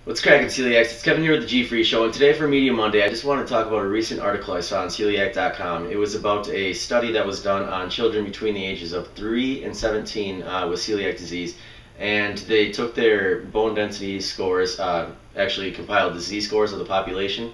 What's cracking, Celiacs? It's Kevin here with the G-Free Show, and today for Media Monday, I just want to talk about a recent article I saw on Celiac.com. It was about a study that was done on children between the ages of 3 and 17 with celiac disease, and they took their bone density scores, actually compiled the Z-scores of the population,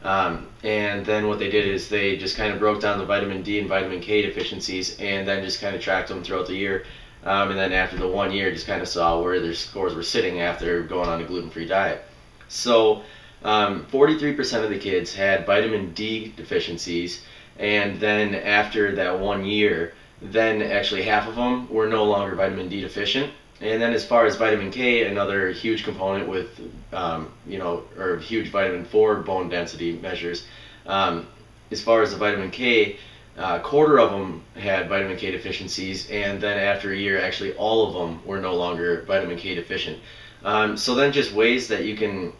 and then what they did is they just kind of broke down the vitamin D and vitamin K deficiencies, and then just kind of tracked them throughout the year. And then after the 1 year, just kind of saw where their scores were sitting after going on a gluten-free diet. So 43% of the kids had vitamin D deficiencies, and then after that 1 year, then actually half of them were no longer vitamin D deficient. And then as far as vitamin K, another huge component with, or huge vitamin 4 bone density measures, as far as the vitamin K, a quarter of them had vitamin K deficiencies, and then after a year, actually all of them were no longer vitamin K deficient. So then just ways that you can,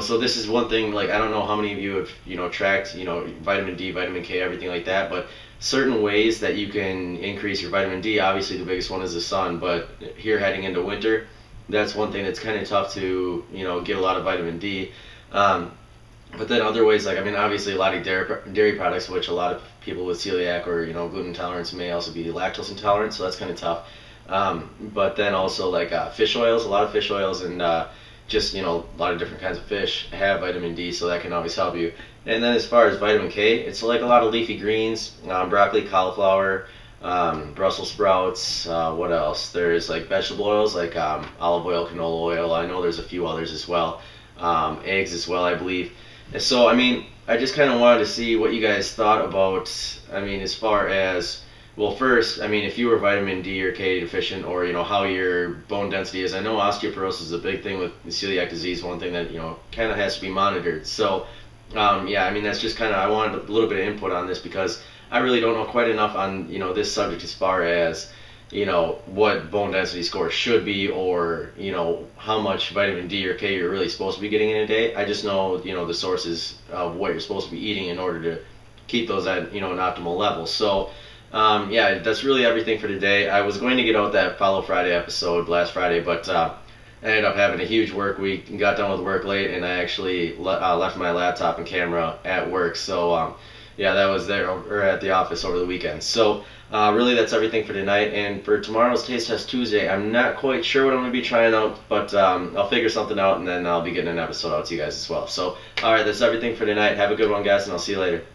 so this is one thing, like, I don't know how many of you have, tracked, vitamin D, vitamin K, everything like that, but certain ways that you can increase your vitamin D, obviously the biggest one is the sun, but here heading into winter, that's one thing that's kind of tough to, get a lot of vitamin D. But then other ways, like, obviously a lot of dairy products, which a lot of people with celiac or, gluten intolerance may also be lactose intolerant, so that's kind of tough. But then also like fish oils, a lot of fish oils, and just, a lot of different kinds of fish have vitamin D, so that can always help you. And then as far as vitamin K, it's like a lot of leafy greens, broccoli, cauliflower, Brussels sprouts, what else? There's like vegetable oils like olive oil, canola oil. I know there's a few others as well. Eggs as well, I believe. So, I just kind of wanted to see what you guys thought about, as far as, well, first, if you were vitamin D or K deficient, or, how your bone density is. I know osteoporosis is a big thing with celiac disease, one thing that, kind of has to be monitored. So, yeah, that's just kind of, I wanted a little bit of input on this because I really don't know quite enough on, this subject as far as, what bone density score should be, or, how much vitamin D or K you're really supposed to be getting in a day. I just know, the sources of what you're supposed to be eating in order to keep those at, an optimal level. So, yeah, that's really everything for today. I was going to get out that Follow Friday episode last Friday, but I ended up having a huge work week and got done with work late, and I actually left my laptop and camera at work. So, yeah, that was there or at the office over the weekend. So, really, that's everything for tonight. And for tomorrow's Taste Test Tuesday, I'm not quite sure what I'm going to be trying out, but I'll figure something out, and then I'll be getting an episode out to you guys as well. So, all right, that's everything for tonight. Have a good one, guys, and I'll see you later.